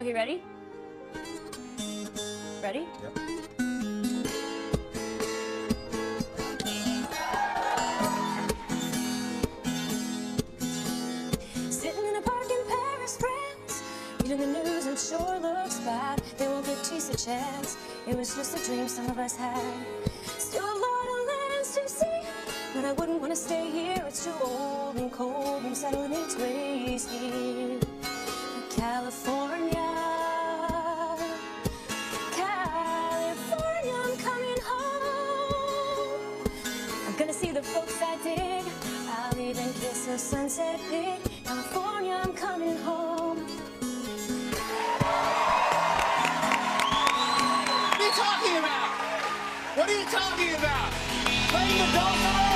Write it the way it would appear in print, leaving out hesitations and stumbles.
Okay, ready? Ready? Yep. Sitting in a park in Paris, France, reading the news and sure looks bad. They won't give peace a chance. It was just a dream some of us had. Still a lot of lands to see, but I wouldn't want to stay here. It's too old and cold and settling its ways here. California, California, I'm coming home. I'm gonna see the folks I dig. I'll even kiss a sunset pig. California, I'm coming home. What are you talking about? What are you talking about? Playing the Dolphin?